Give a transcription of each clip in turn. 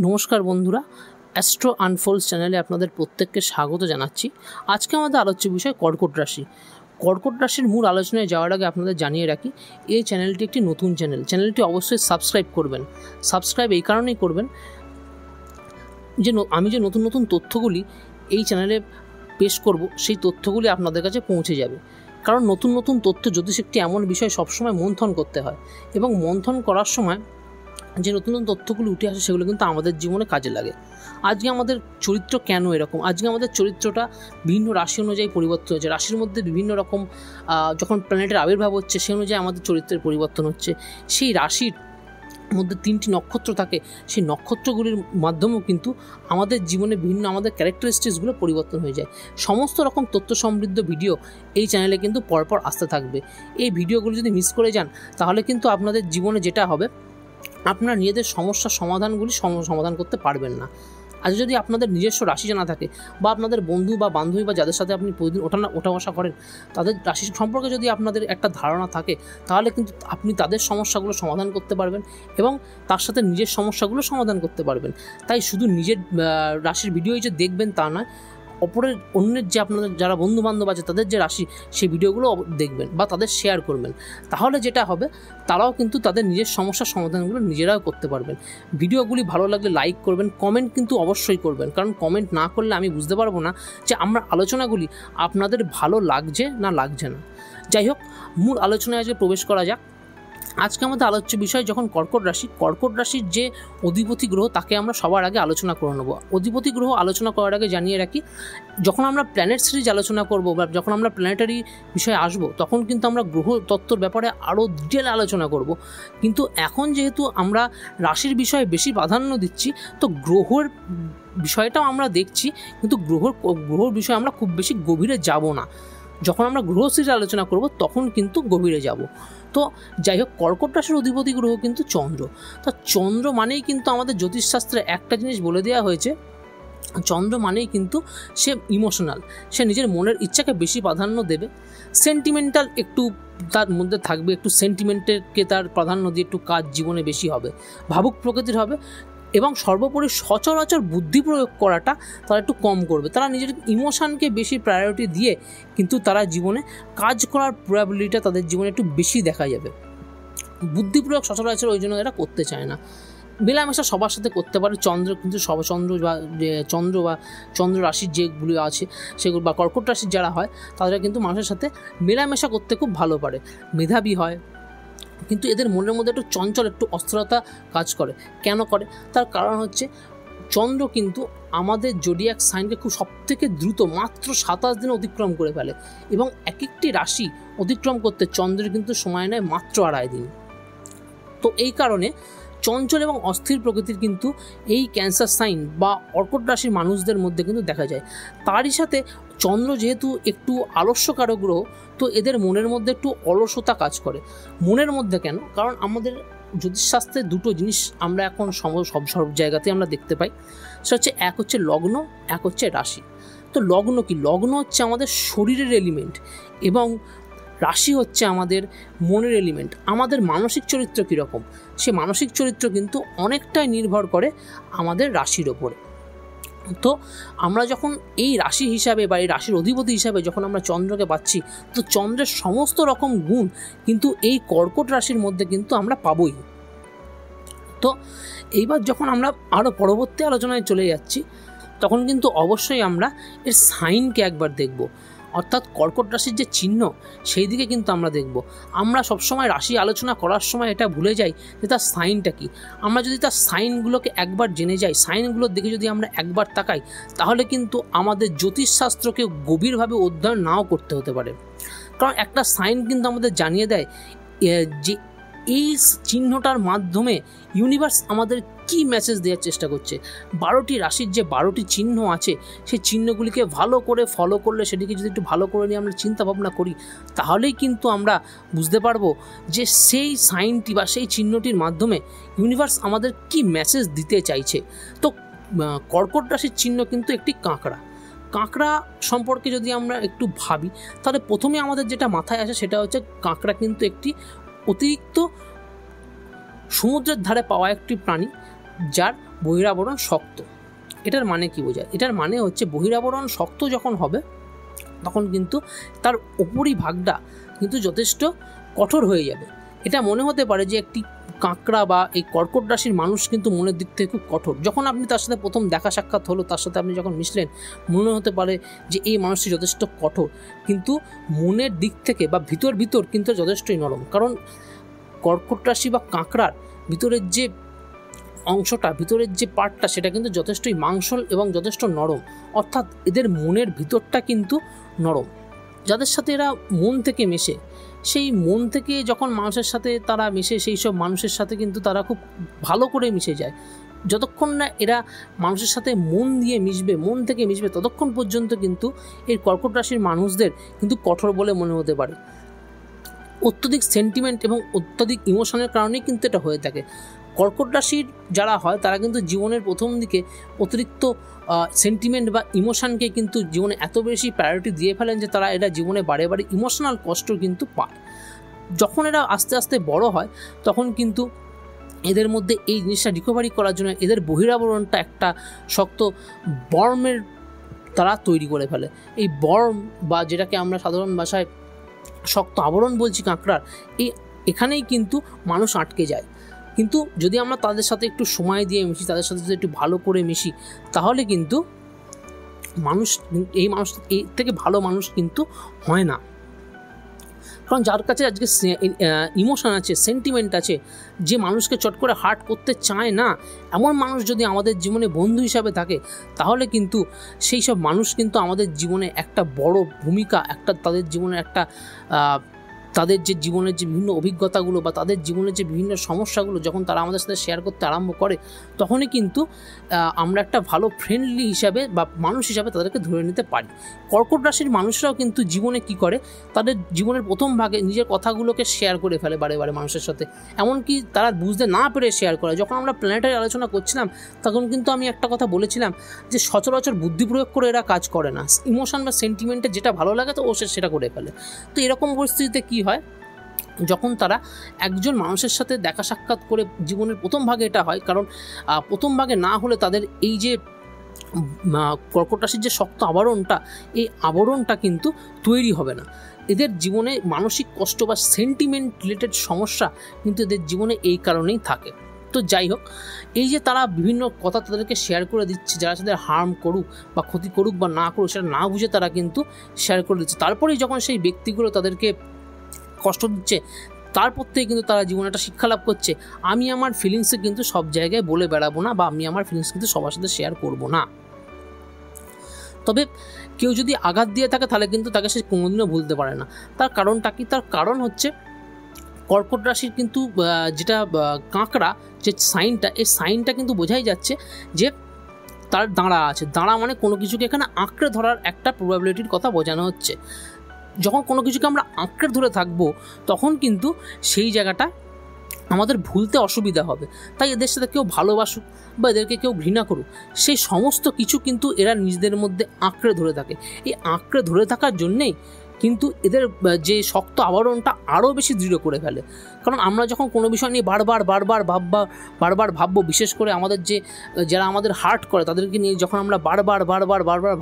নমস্কার বন্ধুরা, অ্যাস্ট্রো আনফোল্ডস চ্যানেলে আপনাদের প্রত্যেককে স্বাগত জানাচ্ছি। আজকে আমাদের আলোচ্য বিষয় কর্কট রাশি। কর্কট রাশির মূল আলোচনায় যাওয়ার আগে আপনাদের জানিয়ে রাখি, এই চ্যানেলটি একটি নতুন চ্যানেলটি অবশ্যই সাবস্ক্রাইব করবেন। সাবস্ক্রাইব এই কারণেই করবেন যে আমি যে নতুন নতুন তথ্যগুলি এই চ্যানেলে পেশ করব, সেই তথ্যগুলি আপনাদের কাছে পৌঁছে যাবে। কারণ নতুন নতুন তথ্য জ্যোতিষ একটি এমন বিষয় সবসময় মন্থন করতে হয়, এবং মন্থন করার সময় যে নতুন নতুন তথ্যগুলো উঠে আসে সেগুলো কিন্তু আমাদের জীবনে কাজে লাগে। আজকে আমাদের চরিত্র কেন এরকম, আজকে আমাদের চরিত্রটা বিভিন্ন রাশি অনুযায়ী পরিবর্তন হচ্ছে। রাশির মধ্যে বিভিন্ন রকম যখন প্ল্যানেটের আবির্ভাব হচ্ছে, সেই অনুযায়ী আমাদের চরিত্রের পরিবর্তন হচ্ছে। সেই রাশির মধ্যে 3টি নক্ষত্র থাকে, সেই নক্ষত্রগুলির মাধ্যমেও কিন্তু আমাদের জীবনে বিভিন্ন আমাদের ক্যারেক্টারিস্টিক্সগুলো পরিবর্তন হয়ে যায়। সমস্ত রকম তথ্য সমৃদ্ধ ভিডিও এই চ্যানেলে কিন্তু পরপর আসতে থাকবে। এই ভিডিওগুলো যদি মিস করে যান, তাহলে কিন্তু আপনাদের জীবনে যেটা হবে, আপনারা নিজেদের সমস্যার সমাধানগুলি সমাধান করতে পারবেন না। আজ যদি আপনাদের নিজস্ব রাশি জানা থাকে, বা আপনাদের বন্ধু বা বান্ধবী বা যাদের সাথে আপনি প্রতিদিন ওঠা বসা করেন, তাদের রাশি সম্পর্কে যদি আপনাদের একটা ধারণা থাকে, তাহলে কিন্তু আপনি তাদের সমস্যাগুলো সমাধান করতে পারবেন এবং তার সাথে নিজের সমস্যাগুলো সমাধান করতে পারবেন। তাই শুধু নিজের রাশির ভিডিওই যে দেখবেন তা নয়, অন্যের যে আপনাদের যারা বন্ধুবান্ধব আছে তাদের যে রাশি, সেই ভিডিওগুলো দেখবেন বা তাদের শেয়ার করবেন। তাহলে যেটা হবে, তারাও কিন্তু তাদের নিজের সমস্যার সমাধানগুলো নিজেরাও করতে পারবেন। ভিডিওগুলি ভালো লাগলে লাইক করবেন, কমেন্ট কিন্তু অবশ্যই করবেন, কারণ কমেন্ট না করলে আমি বুঝতে পারবো না যে আমরা আলোচনাগুলি আপনাদের ভালো লাগছে না লাগছে না। যাই হোক, মূল আলোচনায় আজকে প্রবেশ করা যাক। আজকে আমাদের আলোচ্য বিষয় যখন কর্কট রাশির যে অধিপতি গ্রহ, তাকে আমরা সবার আগে আলোচনা করে নেব। অধিপতি গ্রহ আলোচনা করার আগে জানিয়ে রাখি, যখন আমরা প্ল্যানেট সিরিজ আলোচনা করব বা যখন আমরা প্ল্যানেটারি বিষয়ে আসব, তখন কিন্তু আমরা গ্রহ তত্ত্বর ব্যাপারে আরও ডিটেল আলোচনা করব। কিন্তু এখন যেহেতু আমরা রাশির বিষয়ে বেশি প্রাধান্য দিচ্ছি, তো গ্রহের বিষয়টাও আমরা দেখছি, কিন্তু গ্রহর বিষয়ে আমরা খুব বেশি গভীরে যাব না। যখন আমরা গ্রহ সিরিজ আলোচনা করব, তখন কিন্তু গভীরে যাব। তো যাই হোক, কর্কট রাশির অধিপতি গ্রহ কিন্তু চন্দ্র। তো চন্দ্র মানেই কিন্তু আমাদের জ্যোতিষশাস্ত্রে একটা জিনিস বলে দেওয়া হয়েছে, চন্দ্র মানেই কিন্তু সে ইমোশনাল, সে নিজের মনের ইচ্ছাকে বেশি প্রাধান্য দেবে। সেন্টিমেন্টাল একটু তার মধ্যে থাকবে, একটু সেন্টিমেন্টকে তার প্রাধান্য দিয়ে একটু কাজ জীবনে বেশি হবে, ভাবুক প্রকৃতির হবে, এবং সর্বোপরি সচরাচর বুদ্ধি প্রয়োগ করাটা তারা একটু কম করবে। তারা নিজের ইমোশনকে বেশি প্রায়োরিটি দিয়ে কিন্তু তারা জীবনে কাজ করার প্রবাবিলিটিটা তাদের জীবনে একটু বেশি দেখা যাবে। বুদ্ধি প্রয়োগ সচরাচর ওই জন্য এরা করতে চায় না। মেলামেশা সবার সাথে করতে পারে। চন্দ্র কিন্তু চন্দ্র রাশির যেগুলো আছে সেগুলো, বা কর্কট রাশির যারা হয়, তারা কিন্তু মানুষের সাথে মেলামেশা করতে খুব ভালো পারে, মেধাবী হয়। কিন্তু এদের মনের মধ্যে একটু চঞ্চল, একটু অস্থিরতা কাজ করে। কেন করে? তার কারণ হচ্ছে, চন্দ্র কিন্তু আমাদের জোডিয়াক সাইনকে খুব সবথেকে দ্রুত মাত্র 27 দিনে অতিক্রম করে ফেলে, এবং এক একটি রাশি অতিক্রম করতে চন্দ্রের কিন্তু সময় নেয় মাত্র 2.5 দিন। তো এই কারণে চঞ্চল এবং অস্থির প্রকৃতির কিন্তু এই ক্যান্সার সাইন বা কর্কট রাশির মানুষদের মধ্যে কিন্তু দেখা যায়। তারই সাথে চন্দ্র যেহেতু একটু আলস্যকারক গ্রহ, তো এদের মনের মধ্যে একটু অলসতা কাজ করে। মনের মধ্যে কেন? কারণ আমাদের জ্যোতিষশাস্ত্রে দুটো জিনিস আমরা এখন সব জায়গাতে আমরা দেখতে পাই। সেটা হচ্ছে, এক হচ্ছে লগ্ন, এক হচ্ছে রাশি। তো লগ্ন কি? লগ্ন হচ্ছে আমাদের শরীরের এলিমেন্ট, এবং রাশি হচ্ছে আমাদের মনের এলিমেন্ট। আমাদের মানসিক চরিত্র কীরকম, সে মানসিক চরিত্র কিন্তু অনেকটাই নির্ভর করে আমাদের রাশির ওপরে। তো আমরা যখন এই রাশি হিসাবে বা এই রাশির অধিপতি হিসাবে যখন আমরা চন্দ্রকে পাচ্ছি, তো চন্দ্রের সমস্ত রকম গুণ কিন্তু এই কর্কট রাশির মধ্যে কিন্তু আমরা পাবই। তো এইবার যখন আমরা আরও পরবর্তী আলোচনায় চলে যাচ্ছি, তখন কিন্তু অবশ্যই আমরা এর সাইনকে একবার দেখব। অর্থাৎ কর্কট রাশির যে চিহ্ন, সেই দিকে কিন্তু আমরা দেখব। আমরা সবসময় রাশি আলোচনা করার সময় এটা ভুলে যাই যে তার সাইনটা কী। আমরা যদি তার সাইনগুলোকে একবার জেনে যাই, সাইনগুলোর দিকে যদি আমরা একবার তাকাই, তাহলে কিন্তু আমাদের জ্যোতিষশাস্ত্রকে গভীরভাবে অধ্যয়ন নাও করতে হতে পারে। কারণ একটা সাইন কিন্তু আমাদের জানিয়ে দেয় যে এই চিহ্নটার মাধ্যমে ইউনিভার্স আমাদের কি মেসেজ দেওয়ার চেষ্টা করছে। 12টি রাশির যে 12টি চিহ্ন আছে, সেই চিহ্নগুলিকে ভালো করে ফলো করলে, সেটিকে যদি একটু ভালো করে নিয়ে আমরা চিন্তা ভাবনা করি, তাহলেই কিন্তু আমরা বুঝতে পারবো যে সেই সাইনটি বা সেই চিহ্নটির মাধ্যমে ইউনিভার্স আমাদের কি মেসেজ দিতে চাইছে। তো কর্কট রাশির চিহ্ন কিন্তু একটি কাঁকড়া সম্পর্কে যদি আমরা একটু ভাবি, তাহলে প্রথমে আমাদের যেটা মাথায় আসে সেটা হচ্ছে, কাঁকড়া কিন্তু একটি অতিরিক্ত সমুদ্রের ধারে পাওয়া একটি প্রাণী, যার বহিরাবরণ শক্ত। এটার মানে কি বোঝায়? এটার মানে হচ্ছে বহিরাবরণ শক্ত যখন হবে তখন কিন্তু তার উপরিভাগটা কিন্তু যথেষ্ট কঠোর হয়ে যাবে। এটা মনে হতে পারে যে একটি কাঁকড়া বা এই কর্কট রাশির মানুষ কিন্তু মনের দিক থেকে খুব কঠোর। যখন আপনি তার সাথে প্রথম দেখা সাক্ষাৎ হলো, তার সাথে আপনি যখন মিশলেন, মনে হতে পারে যে এই মানুষটি যথেষ্ট কঠোর, কিন্তু মনের দিক থেকে বা ভিতর কিন্তু যথেষ্টই নরম। কারণ কর্কট রাশি বা কাঁকড়ার ভিতরের যে অংশটা, ভিতরের যে পার্টটা, সেটা কিন্তু যথেষ্টই মাংসল এবং যথেষ্ট নরম। অর্থাৎ এদের মনের ভিতরটা কিন্তু নরম। যাদের সাথে এরা মন থেকে মেশে, সেই মন থেকে যখন মানুষের সাথে তারা মেশে, সেই সব মানুষের সাথে কিন্তু তারা খুব ভালো করে মিশে যায়। যতক্ষণ না এরা মানুষের সাথে মন দিয়ে মিশবে, মন থেকে মিশবে, ততক্ষণ পর্যন্ত কিন্তু এই কর্কট রাশির মানুষদের কিন্তু কঠোর বলে মনে হতে পারে। অত্যধিক সেন্টিমেন্ট এবং অত্যধিক ইমোশনের কারণেই কিন্তু এটা হয়ে থাকে। কর্কট রাশির যারা হয় তারা কিন্তু জীবনের প্রথম দিকে অতিরিক্ত সেন্টিমেন্ট বা ইমোশনকে কিন্তু জীবনে এত বেশি প্রায়োরিটি দিয়ে ফেলেন যে তারা এরা জীবনে বারে বারে ইমোশনাল কষ্ট কিন্তু পায়। যখন এরা আস্তে আস্তে বড় হয় তখন কিন্তু এদের মধ্যে এই জিনিসটা রিকভারি করার জন্য এদের বহিরাবরণটা একটা শক্ত বর্মের তারা তৈরি করে ফেলে। এই বর্ম বা যেটাকে আমরা সাধারণ ভাষায় শক্ত আবরণ বলছি কাঁকড়ার, এখানেই কিন্তু মানুষ আটকে যায়। কিন্তু যদি আমরা তাদের সাথে একটু সময় দিয়ে মিশি, তাদের সাথে যদি একটু ভালো করে মিশি, তাহলে কিন্তু এই মানুষ এর থেকে ভালো মানুষ কিন্তু হয় না। কারণ যার কাছে আজকে ইমোশন আছে, সেন্টিমেন্ট আছে, যে মানুষকে চট করে হার্ট করতে চায় না, এমন মানুষ যদি আমাদের জীবনে বন্ধু হিসাবে থাকে, তাহলে কিন্তু সেই সব মানুষ কিন্তু আমাদের জীবনে একটা বড় ভূমিকা, তাদের জীবনে তাদের যে জীবনের যে বিভিন্ন অভিজ্ঞতাগুলো বা তাদের জীবনের যে বিভিন্ন সমস্যাগুলো যখন তারা আমাদের সাথে শেয়ার করতে আরম্ভ করে, তখনই কিন্তু আমরা একটা ভালো ফ্রেন্ডলি হিসাবে বা মানুষ হিসাবে তাদেরকে ধরে নিতে পারি। কর্কট রাশির মানুষরাও কিন্তু জীবনে কি করে, তাদের জীবনের প্রথম ভাগে নিজের কথাগুলোকে শেয়ার করে ফেলে বারে বারে মানুষের সাথে, এমনকি তারা বুঝতে না পেরে শেয়ার করে। যখন আমরা প্ল্যানেটারি আলোচনা করছিলাম তখন কিন্তু আমি একটা কথা বলেছিলাম যে সচরাচর বুদ্ধি প্রয়োগ করে এরা কাজ করে না, ইমোশন বা সেন্টিমেন্টে যেটা ভালো লাগে তো সেটা করে ফেলে। তো এরকম পরিস্থিতিতে কি হয়, যখন তারা একজন মানুষের সাথে দেখা সাক্ষাৎ করে, জীবনের প্রথম ভাগে এটা হয়, কারণ প্রথম ভাগে না হলে তাদের এই যে কর্কট রাশির যে শক্ত আবরণটা, এই আবরণটা কিন্তু তৈরি হবে না। এদের জীবনে মানসিক কষ্ট বা সেন্টিমেন্ট রিলেটেড সমস্যা কিন্তু এদের জীবনে এই কারণেই থাকে। তো যাই হোক, এই যে তারা বিভিন্ন কথা তাদেরকে শেয়ার করে দিচ্ছে, যারা তাদের হার্ম করুক বা ক্ষতি করুক বা না করুক, সেটা না বুঝে তারা কিন্তু শেয়ার করে দিচ্ছে। তারপরেই যখন সেই ব্যক্তিগুলো তাদেরকে কষ্ট দিচ্ছে, তারপর থেকে কিন্তু তারা জীবনে একটা শিক্ষা লাভ করছে, আমি আমার ফিলিংসে কিন্তু সব জায়গায় বলে বেড়াবো না, বা আমি আমার ফিলিংস কিন্তু সবার সাথে শেয়ার করবো না। তবে কেউ যদি আঘাত দিয়ে থাকে তাহলে কিন্তু তাকে সে কোনোদিনও ভুলতে পারে না। তার কারণটা কি? তার কারণ হচ্ছে কর্কট রাশির কিন্তু যেটা কাঁকড়া যে সাইনটা, এই সাইনটা কিন্তু বোঝাই যাচ্ছে যে তার দাঁড়া আছে। দাঁড়া মানে কোনো কিছুকে এখানে আঁকড়ে ধরার একটা প্রবাবিলিটির কথা বোঝানো হচ্ছে। যখন কোনো কিছুকে আমরা আঁকড়ে ধরে থাকবো তখন কিন্তু সেই জায়গাটা আমাদের ভুলতে অসুবিধা হবে। তাই এদের সাথে কেউ ভালোবাসুক বা এদেরকে কেউ ঘৃণা করুক, সেই সমস্ত কিছু কিন্তু এরা নিজেদের মধ্যে আঁকড়ে ধরে থাকে। এই আঁকড়ে ধরে থাকার জন্যেই কিন্তু এদের যে শক্ত আবরণটা আরও বেশি দৃঢ় করে ফেলে। কারণ আমরা যখন কোনো বিষয় নিয়ে বারবার ভাববো, বিশেষ করে আমাদের যারা আমাদের হার্ট করে তাদেরকে নিয়ে যখন আমরা বারবার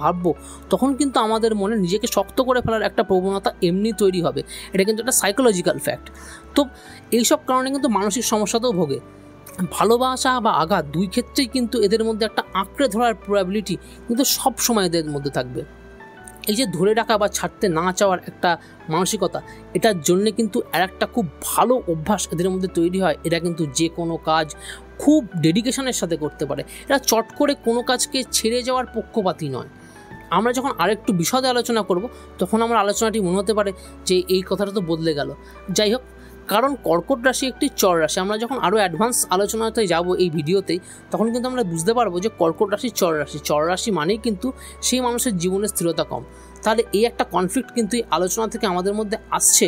ভাববো, তখন কিন্তু আমাদের মনে নিজেকে শক্ত করে ফেলার একটা প্রবণতা এমনি তৈরি হবে। এটা কিন্তু একটা সাইকোলজিক্যাল ফ্যাক্ট। তো এইসব কারণে কিন্তু মানসিক সমস্যাতেও ভোগে। ভালোবাসা বা আঘাত দুই ক্ষেত্রেই কিন্তু এদের মধ্যে একটা আঁকড়ে ধরার প্রবাবিলিটি কিন্তু সব সময় এদের মধ্যে থাকবে। এই যে ধরে রাখা বা ছাড়তে না চাওয়ার একটা মানসিকতা, এটার জন্যে কিন্তু আর একটা খুব ভালো অভ্যাস এদের মধ্যে তৈরি হয়। এরা কিন্তু যে কোনো কাজ খুব ডেডিকেশনের সাথে করতে পারে। এরা চট করে কোনো কাজকে ছেড়ে যাওয়ার পক্ষপাতী নয়। আমরা যখন আরেকটু বিশদে আলোচনা করব তখন আমার আলোচনাটি মনে হতে পারে যে এই কথাটা তো বদলে গেল। যাই হোক, কারণ কর্কট রাশি একটি চর রাশি। আমরা যখন আরও অ্যাডভান্স আলোচনাতে যাব এই ভিডিওতেই, তখন কিন্তু আমরা বুঝতে পারবো যে কর্কট রাশি চর রাশি। চর রাশি মানেই কিন্তু সেই মানুষের জীবনের স্থিরতা কম। তাহলে এই একটা কনফ্লিক্ট কিন্তু এই আলোচনা থেকে আমাদের মধ্যে আসছে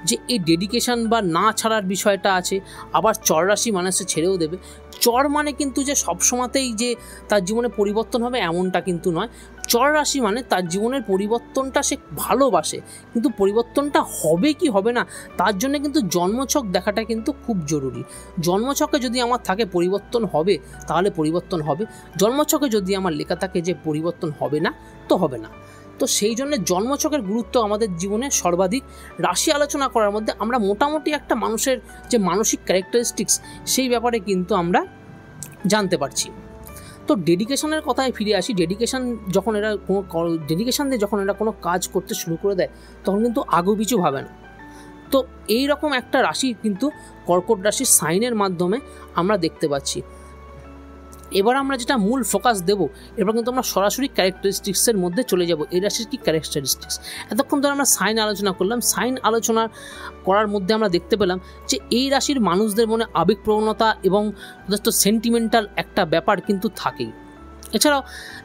যে এই ডেডিকেশন বা না ছাড়ার বিষয়টা আছে। আবার চর রাশি মানে সে ছেড়েও দেবে। চর মানে কিন্তু যে সবসময়তেই যে তার জীবনে পরিবর্তন হবে এমনটা কিন্তু নয়। চর রাশি মানে তার জীবনের পরিবর্তনটা সে ভালোবাসে, কিন্তু পরিবর্তনটা হবে কি হবে না তার জন্য কিন্তু জন্মছক দেখাটা কিন্তু খুব জরুরি। জন্মছকে যদি আমার থাকে পরিবর্তন হবে তাহলে পরিবর্তন হবে, জন্মছকে যদি আমার লেখা থাকে যে পরিবর্তন হবে না তো হবে না। তো সেই জন্য জন্মছকের গুরুত্ব আমাদের জীবনে সর্বাধিক। রাশি আলোচনা করার মধ্যে আমরা মোটামুটি একটা মানুষের যে মানসিক ক্যারেক্টারিস্টিক্স সেই ব্যাপারে কিন্তু আমরা জানতে পারছি। তো ডেডিকেশনের কথায় ফিরে আসি। ডেডিকেশন দিয়ে যখন এরা কোনো কাজ করতে শুরু করে দেয় তখন কিন্তু আগুপিছু ভাবে না। তো এই রকম একটা রাশি কিন্তু কর্কট রাশির সাইনের মাধ্যমে আমরা দেখতে পাচ্ছি। এবার আমরা যেটা মূল ফোকাস দেব, এবার কিন্তু আমরা সরাসরি ক্যারেক্টারিস্টিক্সের মধ্যে চলে যাব। এই রাশির কি ক্যারেক্টারিস্টিক্স, এতক্ষণ ধরে আমরা সাইন আলোচনা করলাম। সাইন আলোচনা করার মধ্যে আমরা দেখতে পেলাম যে এই রাশির মানুষদের মনে আবেগপ্রবণতা এবং যথেষ্ট সেন্টিমেন্টাল একটা ব্যাপার কিন্তু থাকেই। এছাড়াও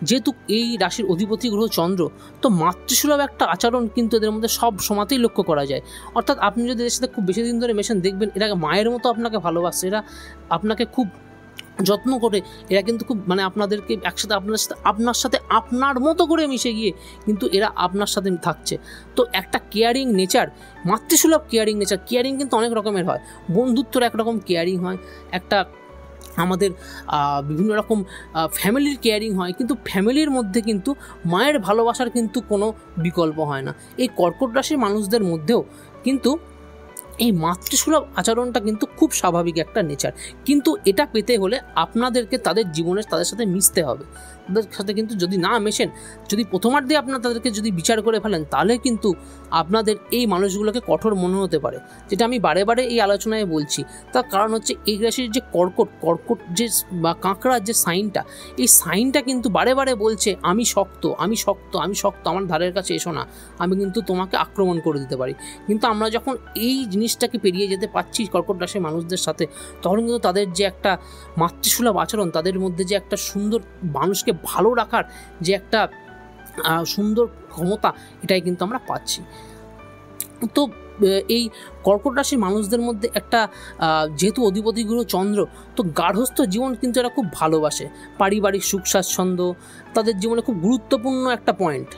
যেহেতু এই রাশির অধিপতি গ্রহ চন্দ্র, তো মাতৃসুলভ একটা আচরণ কিন্তু এদের মধ্যে সব সময়তেই লক্ষ্য করা যায়। অর্থাৎ আপনি যদি এদের সাথে খুব বেশি দিন ধরে মেশেন দেখবেন এরা মায়ের মতো আপনাকে ভালোবাসে, এরা আপনাকে খুব যত্ন করে, এরা কিন্তু খুব আপনাদেরকে একসাথে আপনার সাথে আপনার মতো করে মিশে গিয়ে কিন্তু এরা আপনার সাথে থাকছে। তো একটা কেয়ারিং নেচার, মাতৃসুলভ কেয়ারিং নেচার। কেয়ারিং কিন্তু অনেক রকমের হয়, বন্ধুত্বর একরকম কেয়ারিং হয়, একটা আমাদের বিভিন্ন রকম ফ্যামিলির কেয়ারিং হয়, কিন্তু ফ্যামিলির মধ্যে কিন্তু মায়ের ভালোবাসার কিন্তু কোনো বিকল্প হয় না। এই কর্কট রাশির মানুষদের মধ্যেও কিন্তু এই মাতৃসুলভ আচরণটা কিন্তু খুব স্বাভাবিক একটা নেচার। কিন্তু এটা পেতে হলে আপনাদেরকে তাদের জীবনে তাদের সাথে মিশতে হবে। তাদের সাথে কিন্তু যদি না মেশেন, যদি প্রথমার্ধে আপনারা তাদেরকে যদি বিচার করে ফেলেন, তাহলে কিন্তু আপনাদের এই মানুষগুলোকে কঠোর মনে হতে পারে, যেটা আমি বারে বারে এই আলোচনায় বলছি। তার কারণ হচ্ছে এই রাশির যে কর্কট যে বা কাঁকড়ার যে সাইনটা, এই সাইনটা কিন্তু বারে বারে বলছে আমি শক্ত, আমি শক্ত, আমি শক্ত, আমার ধারের কাছে এসো না, আমি কিন্তু তোমাকে আক্রমণ করে দিতে পারি। কিন্তু আমরা যখন এই জিনিসটাকে পেরিয়ে যেতে পারছি কর্কট রাশির মানুষদের সাথে, তখন কিন্তু তাদের যে একটা মাতৃসুলভ আচরণ, তাদের মধ্যে যে একটা সুন্দর মানুষকে ভালো রাখার যে একটা সুন্দর ক্ষমতা, এটাই কিন্তু আমরা পাচ্ছি। তো এই কর্কট রাশির মানুষদের মধ্যে একটা যেহেতু অধিপতি গ্রহ চন্দ্র, তো গার্হস্থ্য জীবন কিন্তু এরা খুব ভালোবাসে। পারিবারিক সুখ স্বাচ্ছন্দ্য তাদের জীবনে খুব গুরুত্বপূর্ণ একটা পয়েন্ট,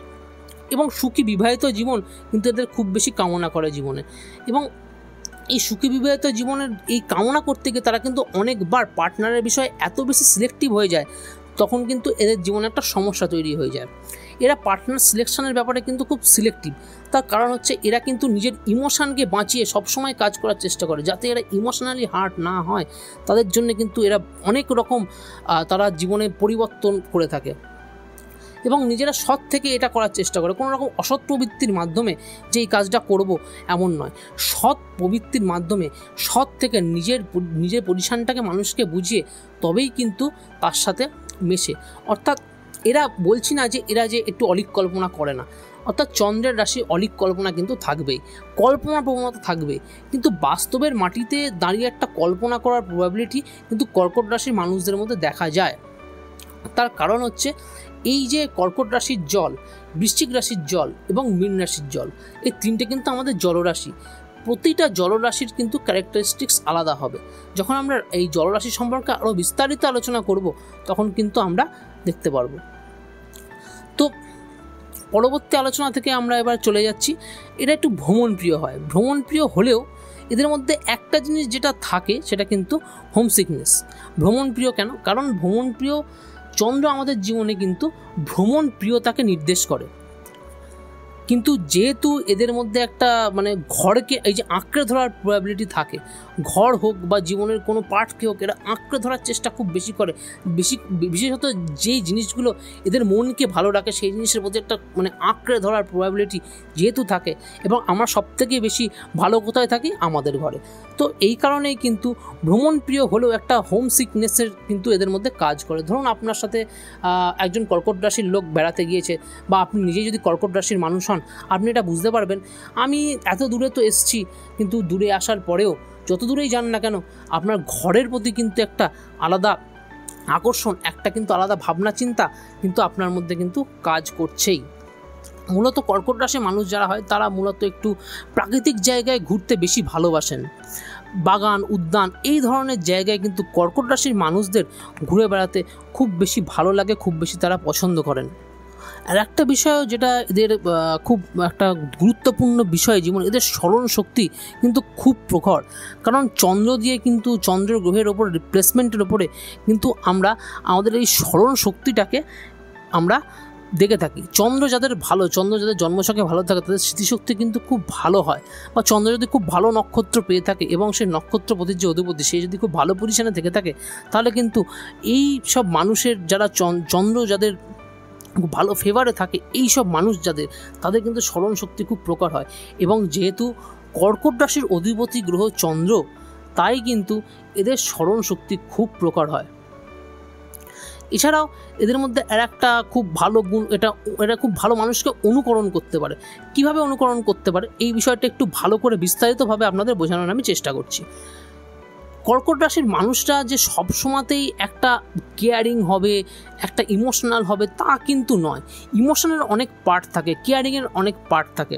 এবং সুখী বিবাহিত জীবন কিন্তু এদের খুব বেশি কামনা করে জীবনে। এবং এই সুখী বিবাহিত জীবনের এই কামনা করতে গিয়ে তারা কিন্তু অনেকবার পার্টনারের বিষয়ে এত বেশি সিলেক্টিভ হয়ে যায়, তখন কিন্তু এদের জীবনে একটা সমস্যা তৈরি হয়ে যায়। এরা পার্টনার সিলেকশনের ব্যাপারে কিন্তু খুব সিলেক্টিভ। তার কারণ হচ্ছে এরা কিন্তু নিজের ইমোশনকে বাঁচিয়ে সবসময় কাজ করার চেষ্টা করে, যাতে এরা ইমোশনালি হার্ট না হয়। তাদের জন্য কিন্তু এরা অনেক রকম তারা জীবনে পরিবর্তন করে থাকে, এবং নিজেরা সৎ থেকে এটা করার চেষ্টা করে। কোনো রকম অসৎ প্রবৃত্তির মাধ্যমে যে এই কাজটা করব এমন নয়, সৎ প্রবৃত্তির মাধ্যমে সৎ থেকে নিজের পজিশনটাকে মানুষকে বুঝিয়ে তবেই কিন্তু তার সাথে মেশে। অর্থাৎ এরা বলছি না যে এরা যে একটু অলিক কল্পনা করে না, অর্থাৎ চন্দ্রের রাশি অলিক কল্পনা কিন্তু থাকবেই, কল্পনা প্রবণতা থাকবে, কিন্তু বাস্তবের মাটিতে দাঁড়িয়ে একটা কল্পনা করার প্রবাবিলিটি কিন্তু কর্কট রাশির মানুষদের মধ্যে দেখা যায়। তার কারণ হচ্ছে এই যে কর্কট রাশির জল, বৃশ্চিক রাশির জল এবং মীন রাশির জল, এই তিনটে কিন্তু আমাদের জলরাশি। প্রতিটা জলরাশির কিন্তু ক্যারেক্টারিস্টিক্স আলাদা হবে। যখন আমরা এই জলরাশি সম্পর্কে আরও বিস্তারিত আলোচনা করব, তখন কিন্তু আমরা দেখতে পারবো। তো পরবর্তী আলোচনা থেকে আমরা এবার চলে যাচ্ছি, এরা একটু ভ্রমণপ্রিয় হয়। ভ্রমণপ্রিয় হলেও এদের মধ্যে একটা জিনিস যেটা থাকে সেটা কিন্তু হোমসিকনেস। ভ্রমণপ্রিয় কেন? কারণ ভ্রমণপ্রিয় চন্দ্র আমাদের জীবনে কিন্তু ভ্রমণ প্রিয়তাকে নির্দেশ করে। কিন্তু যেহেতু এদের মধ্যে একটা ঘরকে এই যে আঁকড়ে ধরার প্রবাবিলিটি থাকে, ঘর হোক বা জীবনের কোনো পার্টকে হোক, এরা আঁকড়ে ধরার চেষ্টা খুব বেশি করে। বিশেষত যেই জিনিসগুলো এদের মনকে ভালো রাখে সেই জিনিসের প্রতি একটা আঁকড়ে ধরার প্রবাবিলিটি যেহেতু থাকে, এবং আমরা সবথেকে বেশি ভালো কোথায় থাকি? আমাদের ঘরে। তো এই কারণেই কিন্তু ভ্রমণ প্রিয় হলেও একটা হোম সিকনেসের কিন্তু এদের মধ্যে কাজ করে। ধরুন আপনার সাথে একজন কর্কট রাশির লোক বেড়াতে গিয়েছে, বা আপনি নিজেই যদি কর্কট রাশির মানুষ হন, আপনি এটা বুঝতে পারবেন আমি এত দূরে তো এসছি, কিন্তু দূরে আসার পরেও যত দূরেই যান না কেন আপনার ঘরের প্রতি কিন্তু একটা আলাদা আকর্ষণ, একটা কিন্তু আলাদা ভাবনা চিন্তা কিন্তু আপনার মধ্যে কিন্তু কাজ করছেই। মূলত কর্কট রাশির মানুষ যারা হয় তারা মূলত একটু প্রাকৃতিক জায়গায় ঘুরতে বেশি ভালোবাসেন। বাগান, উদ্যান এই ধরনের জায়গায় কিন্তু কর্কট রাশির মানুষদের ঘুরে বেড়াতে খুব বেশি ভালো লাগে, খুব বেশি তারা পছন্দ করেন। আর একটা বিষয় যেটা এদের খুব একটা গুরুত্বপূর্ণ বিষয় জীবন, এদের স্মরণ শক্তি কিন্তু খুব প্রখর। কারণ চন্দ্র দিয়ে কিন্তু চন্দ্র গ্রহের ওপর রিপ্লেসমেন্টের ওপরে কিন্তু আমরা আমাদের এই স্মরণ শক্তিটাকে আমরা দেখে থাকি। চন্দ্র যাদের ভালো, চন্দ্র যাদের জন্মছকে ভালো থাকে তাদের স্মৃতিশক্তি কিন্তু খুব ভালো হয়। বা চন্দ্র যদি খুব ভালো নক্ষত্র পেয়ে থাকে এবং সেই নক্ষত্রপতির যে অধিপতি সে যদি খুব ভালো পজিশনে থেকে থাকে, তাহলে কিন্তু এই সব মানুষের যারা চন্দ্র যাদের খুব ভালো ফেভারে থাকে, এই সব মানুষ যাদের, তাদের কিন্তু স্মরণ শক্তি খুব প্রখর হয়। এবং যেহেতু কর্কট রাশির অধিপতি গ্রহ চন্দ্র, তাই কিন্তু এদের স্মরণ শক্তি খুব প্রখর হয়। এছাড়াও এদের মধ্যে আর একটা খুব ভালো গুণ, এটা খুব ভালো মানুষকে অনুকরণ করতে পারে। কিভাবে অনুকরণ করতে পারে এই বিষয়টা একটু ভালো করে বিস্তারিতভাবে আপনাদের বোঝানোর আমি চেষ্টা করছি। কর্কট রাশির মানুষরা যে সবসময়তেই একটা কেয়ারিং হবে, একটা ইমোশনাল হবে তা কিন্তু নয়। ইমোশনের অনেক পার্ট থাকে, কেয়ারিংয়ের অনেক পার্ট থাকে।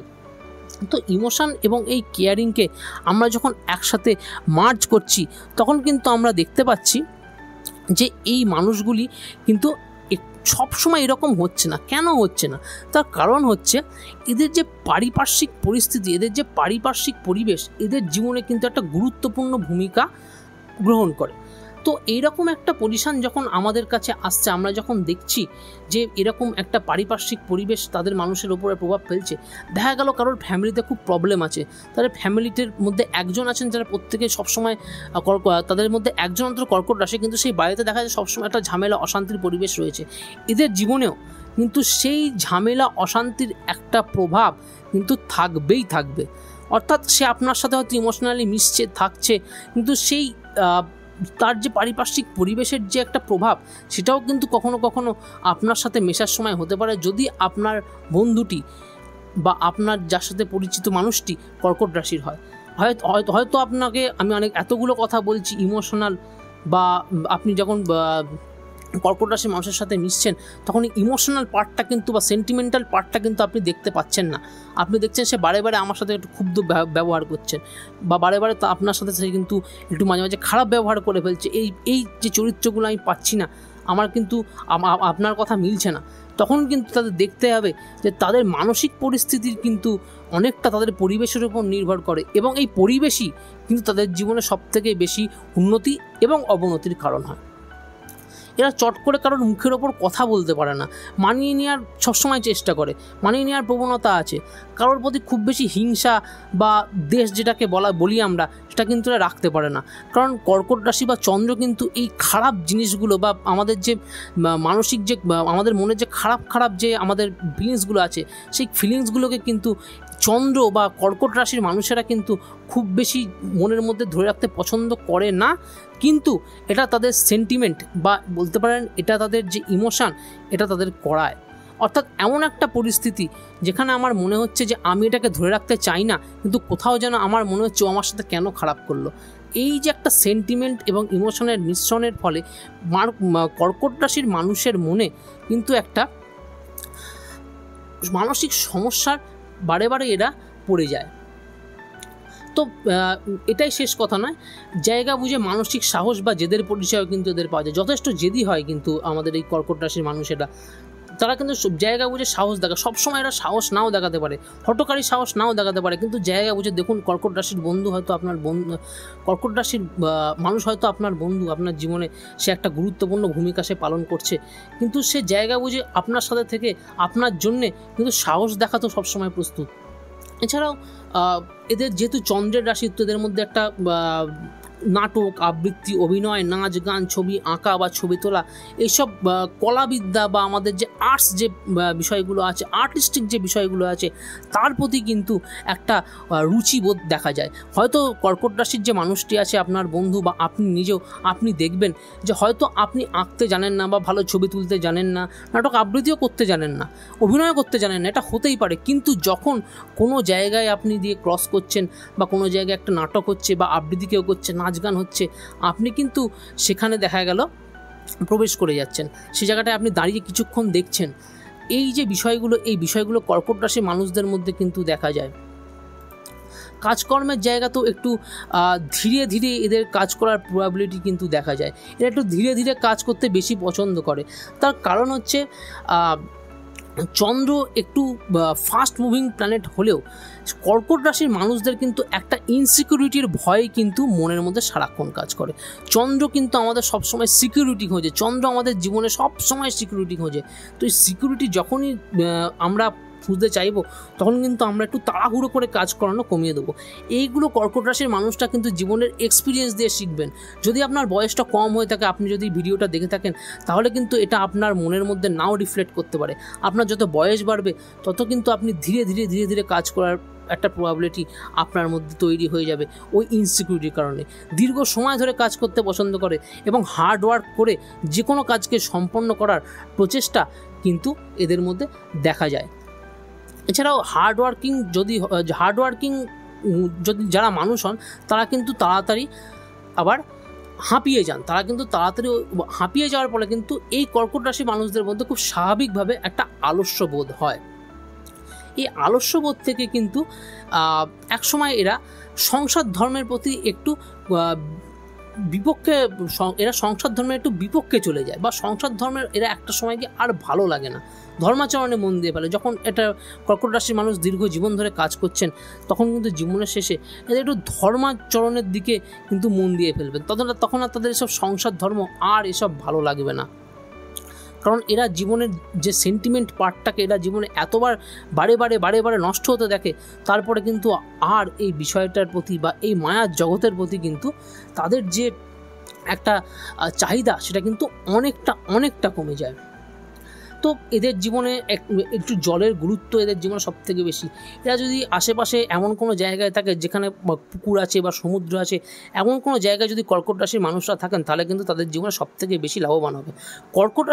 তো ইমোশন এবং এই কেয়ারিংকে আমরা যখন একসাথে মার্জ করছি, তখন কিন্তু আমরা দেখতে পাচ্ছি যে এই মানুষগুলি কিন্তু সবসময় এরকম হচ্ছে না। কেন হচ্ছে না? তার কারণ হচ্ছে এদের যে পারিপার্শ্বিক পরিস্থিতি, এদের যে পারিপার্শ্বিক পরিবেশ এদের জীবনে কিন্তু একটা গুরুত্বপূর্ণ ভূমিকা গ্রহণ করে। তো এইরকম একটা পজিশন যখন আমাদের কাছে আসছে, আমরা যখন দেখছি যে এরকম একটা পারিপার্শ্বিক পরিবেশ তাদের মানুষের উপরে প্রভাব ফেলছে, দেখা গেল কারোর ফ্যামিলিতে খুব প্রবলেম আছে, তাদের ফ্যামিলিটির মধ্যে একজন আছেন যারা প্রত্যেকে সবসময় তাদের মধ্যে একজন অন্তত কর্কট রাশি, কিন্তু সেই বাড়িতে দেখা যায় সবসময় একটা ঝামেলা অশান্তির পরিবেশ রয়েছে। এদের জীবনেও কিন্তু সেই ঝামেলা অশান্তির একটা প্রভাব কিন্তু থাকবেই থাকবে। অর্থাৎ সে আপনার সাথে হয়তো ইমোশনালি মিশছে, থাকছে, কিন্তু সেই তার যে পারিপার্শ্বিক পরিবেশের যে একটা প্রভাব, সেটাও কিন্তু কখনো কখনো আপনার সাথে মেশার সময় হতে পারে, যদি আপনার বন্ধুটি বা আপনার যার সাথে পরিচিত মানুষটি কর্কট রাশির হয়। হয়তো আপনাকে আমি এতগুলো কথা বলছি ইমোশনাল, বা আপনি যখন কর্কট রাশির মানুষের সাথে মিশছেন তখন ইমোশনাল পার্টটা কিন্তু বা সেন্টিমেন্টাল পার্টটা কিন্তু আপনি দেখতে পাচ্ছেন না। আপনি দেখছেন সে বারে বারে আমার সাথে একটু ক্ষুব্ধ ব্যবহার করছেন, বা বারে বারে আপনার সাথে সে কিন্তু একটু মাঝে মাঝে খারাপ ব্যবহার করে ফেলছে। এই যে চরিত্রগুলো আমি পাচ্ছি না, আমার কিন্তু আপনার কথা মিলছে না। তখন কিন্তু তাদের দেখতে হবে যে তাদের মানসিক পরিস্থিতির কিন্তু অনেকটা তাদের পরিবেশের উপর নির্ভর করে, এবং এই পরিবেশই কিন্তু তাদের জীবনে সবথেকে বেশি উন্নতি এবং অবনতির কারণ হয়। এরা চট করে কারোর মুখের ওপর কথা বলতে পারে না, মানিয়ে নেওয়ার সবসময় চেষ্টা করে, মানিয়ে নেওয়ার প্রবণতা আছে। কারোর প্রতি খুব বেশি হিংসা বা দেশ যেটাকে বলি আমরা, সেটা কিন্তু এরা রাখতে পারে না। কারণ কর্কট রাশি বা চন্দ্র কিন্তু এই খারাপ জিনিসগুলো বা আমাদের যে মানসিক যে আমাদের মনে যে খারাপ যে আমাদের ফিলিংসগুলো আছে, সেই ফিলিংসগুলোকে কিন্তু চন্দ্র বা কর্কট রাশির মানুষেরা কিন্তু খুব বেশি মনের মধ্যে ধরে রাখতে পছন্দ করে না। কিন্তু এটা তাদের সেন্টিমেন্ট বা বলতে পারেন এটা তাদের যে ইমোশান, এটা তাদের করায়। অর্থাৎ এমন একটা পরিস্থিতি যেখানে আমার মনে হচ্ছে যে আমি এটাকে ধরে রাখতে চাই না, কিন্তু কোথাও যেন আমার মনে হচ্ছে ও আমার সাথে কেন খারাপ করলো। এই যে একটা সেন্টিমেন্ট এবং ইমোশনের মিশ্রণের ফলে কর্কট রাশির মানুষের মনে কিন্তু একটা মানসিক সমস্যার বারে বারে এরা পড়ে যায়। তো এটাই শেষ কথা নয়, জায়গা বুঝে মানসিক সাহস বা জেদের পরিচয় কিন্তু এদের পাওয়া যায়। যথেষ্ট জেদি হয় কিন্তু আমাদের এই কর্কট রাশির মানুষেরা, তারা কিন্তু জায়গা বুঝে সাহস দেখায়। সবসময় এরা সাহস নাও দেখাতে পারে, হঠকারী সাহস নাও দেখাতে পারে, কিন্তু জায়গা বুঝে দেখুন কর্কট রাশির বন্ধু হয়তো আপনার কর্কট রাশির মানুষ হয়তো আপনার বন্ধু, আপনার জীবনে সে একটা গুরুত্বপূর্ণ ভূমিকা সে পালন করছে, কিন্তু সে জায়গা বুঝে আপনার সাথে থেকে আপনার জন্যে কিন্তু সাহস দেখাতেও সবসময় প্রস্তুত। এছাড়াও এদের যেহেতু চন্দ্রের রাশি, এদের মধ্যে একটা নাটক, আবৃত্তি, অভিনয়, নাচ, গান, ছবি আঁকা বা ছবি তোলা, এইসব কলাবিদ্যা বা আমাদের যে আর্টস যে বিষয়গুলো আছে, আর্টিস্টিক যে বিষয়গুলো আছে, তার প্রতি কিন্তু একটা রুচিবোধ দেখা যায়। হয়তো কর্কট রাশির যে মানুষটি আছে আপনার বন্ধু বা আপনি নিজেও, আপনি দেখবেন যে হয়তো আপনি আঁকতে জানেন না বা ভালো ছবি তুলতে জানেন না, নাটক আবৃত্তিও করতে জানেন না, অভিনয় করতে জানেন না, এটা হতেই পারে। কিন্তু যখন কোনো জায়গায় আপনি দিয়ে ক্রস করছেন বা কোনো জায়গায় একটা নাটক হচ্ছে বা আবৃত্তি কেউ করছে, নাচ গান হচ্ছে, আপনি কিন্তু সেখানে দেখা গেল প্রবেশ করে যাচ্ছেন, সে জায়গাটায় আপনি দাঁড়িয়ে কিছুক্ষণ দেখছেন। এই যে বিষয়গুলো, এই বিষয়গুলো কর্কট রাশির মানুষদের মধ্যে কিন্তু দেখা যায়। কাজকর্মের জায়গাতেও একটু ধীরে ধীরে এদের কাজ করার প্রবাবিলিটি কিন্তু দেখা যায়। এরা একটু ধীরে ধীরে কাজ করতে বেশি পছন্দ করে। তার কারণ হচ্ছে চন্দ্র একটু ফাস্ট মুভিং প্ল্যানেট হলেও কর্কট রাশির মানুষদের কিন্তু একটা ইনসিকিউরিটির ভয় কিন্তু মনের মধ্যে সারাক্ষণ কাজ করে। চন্দ্র কিন্তু আমাদের সবসময় সিকিউরিটি খোঁজে, চন্দ্র আমাদের জীবনে সবসময় সিকিউরিটি খোঁজে। তো এই সিকিউরিটি যখনই আমরা খুঁজতে চাইবো তখন কিন্তু আমরা একটু তাড়াহুড়ো করে কাজ করানো কমিয়ে দেবো। এইগুলো কর্কট রাশির মানুষটা কিন্তু জীবনের এক্সপিরিয়েন্স দিয়ে শিখবেন। যদি আপনার বয়সটা কম হয়ে থাকে, আপনি যদি ভিডিওটা দেখে থাকেন, তাহলে কিন্তু এটা আপনার মনের মধ্যে নাও রিফ্লেক্ট করতে পারে। আপনার যত বয়স বাড়বে তত কিন্তু আপনি ধীরে ধীরে ধীরে ধীরে কাজ করার একটা প্রবাবিলিটি আপনার মধ্যে তৈরি হয়ে যাবে ওই ইনসিকিউরিটির কারণে। দীর্ঘ সময় ধরে কাজ করতে পছন্দ করে এবং হার্ড ওয়ার্ক করে যে কোনো কাজকে সম্পন্ন করার প্রচেষ্টা কিন্তু এদের মধ্যে দেখা যায়। এছাড়াও হার্ডওয়ার্কিং যদি যারা মানুষ হন তারা কিন্তু তাড়াতাড়ি আবার হাঁপিয়ে যান। তারা কিন্তু তাড়াতাড়ি হাঁপিয়ে যাওয়ার ফলে কিন্তু এই কর্কট রাশি মানুষদের মধ্যে খুব স্বাভাবিকভাবে একটা আলস্যবোধ হয়। এই আলস্যবোধ থেকে কিন্তু একসময় এরা সংসার ধর্মের প্রতি একটু সংসার ধর্মের একটু বিপক্ষে চলে যায়, বা সংসার ধর্মের এরা একটা সময় গিয়ে আর ভালো লাগে না, ধর্মাচরণে মন দিয়ে ফেলে। যখন এটা কর্কট রাশির মানুষ দীর্ঘ জীবন ধরে কাজ করছেন তখন কিন্তু জীবনের শেষে এদের একটু ধর্মাচরণের দিকে কিন্তু মন দিয়ে ফেলবেন। তখন আর তাদের এসব সংসার ধর্ম আর এসব ভালো লাগবে না। কারণ এরা জীবনের যে সেন্টিমেন্ট পার্টটাকে এরা জীবনে এতবার বারে বারে নষ্ট হতে দেখে, তারপরে কিন্তু আর এই বিষয়টার প্রতি বা এই মায়ার জগতের প্রতি কিন্তু তাদের যে একটা চাহিদা সেটা কিন্তু অনেকটা কমে যায়। তো এদের জীবনে একটু জলের গুরুত্ব এদের জীবনে সব থেকে বেশি। এরা যদি আশেপাশে এমন কোনো জায়গায় থাকে যেখানে পুকুর আছে বা সমুদ্র আছে, এমন কোনো জায়গায় যদি কর্কট রাশির মানুষরা থাকেন তাহলে কিন্তু তাদের জীবনে সব থেকে বেশি লাভবান হবে। কর্কট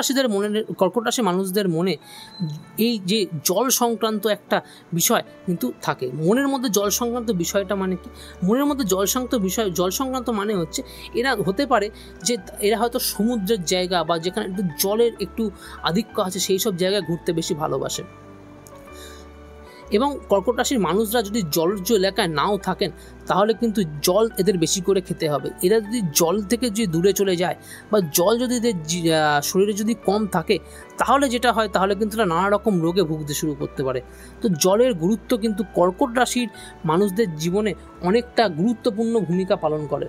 রাশির মানুষদের মনে এই যে জল সংক্রান্ত একটা বিষয় কিন্তু থাকে। মনের মধ্যে জল সংক্রান্ত বিষয়টা মানে কি? মনের মধ্যে জল সংক্রান্ত মানে হচ্ছে এরা হতে পারে যে এরা হয়তো সমুদ্রের জায়গা বা যেখানে একটু জলের একটু আধিক্য আছে সেই সব জায়গায় ঘুরতে বেশি ভালোবাসে। এবং কর্কট রাশির মানুষরা যদি জলজ এলাকায় নাও থাকেন তাহলে কিন্তু জল এদের বেশি করে খেতে হবে। এরা যদি জল থেকে যদি দূরে চলে যায় বা জল যদি এদের শরীরে যদি কম থাকে তাহলে যেটা হয় তাহলে কিন্তু এরা নানা রকম রোগে ভুগতে শুরু করতে পারে। তো জলের গুরুত্ব কিন্তু কর্কট রাশির মানুষদের জীবনে অনেকটা গুরুত্বপূর্ণ ভূমিকা পালন করে।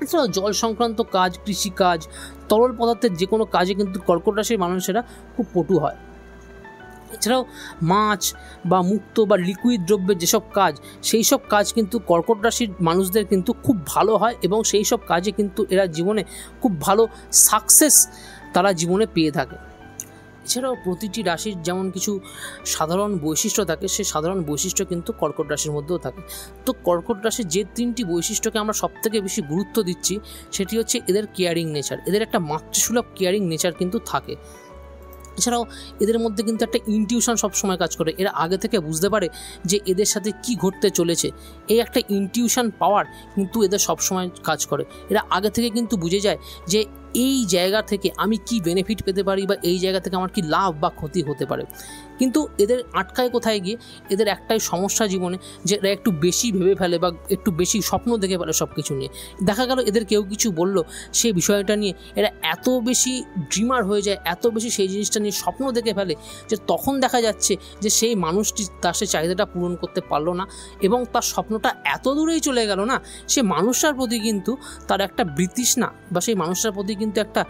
এছাড়াও জল সংক্রান্ত কাজ, কৃষিকাজ, তরল পদার্থের যে কোনো কাজে কিন্তু কর্কট রাশির মানুষেরা খুব পটু হয়। এছাড়াও মাছ বা মুক্ত বা লিকুইড দ্রব্যের যেসব কাজ, সেই সব কাজ কিন্তু কর্কট রাশির মানুষদের কিন্তু খুব ভালো হয় এবং সেই সব কাজে কিন্তু এরা জীবনে খুব ভালো সাকসেস তারা জীবনে পেয়ে থাকে। এছাড়াও প্রতিটি রাশির যেমন কিছু সাধারণ বৈশিষ্ট্য থাকে, সেই সাধারণ বৈশিষ্ট্য কিন্তু কর্কট রাশির মধ্যেও থাকে। তো কর্কট রাশির যে তিনটি বৈশিষ্ট্যকে আমরা সবথেকে বেশি গুরুত্ব দিচ্ছি সেটি হচ্ছে এদের কেয়ারিং নেচার। এদের একটা মাতৃসুলভ কেয়ারিং নেচার কিন্তু থাকে। এছাড়াও এদের মধ্যে কিন্তু একটা ইনটিউশন সবসময় কাজ করে। এরা আগে থেকে বুঝতে পারে যে এদের সাথে কি ঘটতে চলেছে। এই একটা ইনটিউশন পাওয়ার কিন্তু এদের সবসময় কাজ করে। এরা আগে থেকে কিন্তু বুঝে যায় যে এই জায়গা থেকে আমি কি বেনিফিট পেতে পারি বা এই জায়গা থেকে আমার কি লাভ বা ক্ষতি হতে পারে। কিন্তু এদের আটকায় কোথায় গিয়ে? এদের একটাই সমস্যা জীবনে, যে এরা একটু বেশি ভেবে ফেলে বা একটু বেশি স্বপ্ন দেখে ফেলে সব কিছু নিয়ে। দেখা গেল এদের কেউ কিছু বলল, সেই বিষয়টা নিয়ে এরা এত বেশি ড্রিমার হয়ে যায়, এত বেশি সেই জিনিসটা নিয়ে স্বপ্ন দেখে ফেলে যে তখন দেখা যাচ্ছে যে সেই মানুষটি তার সেই চাহিদাটা পূরণ করতে পারলো না এবং তার স্বপ্নটা এত দূরেই চলে গেল না, সে মানুষটার প্রতি কিন্তু তার একটা বিতৃষ্ণা বা সেই মানুষটার প্রতি কিন্তু একটা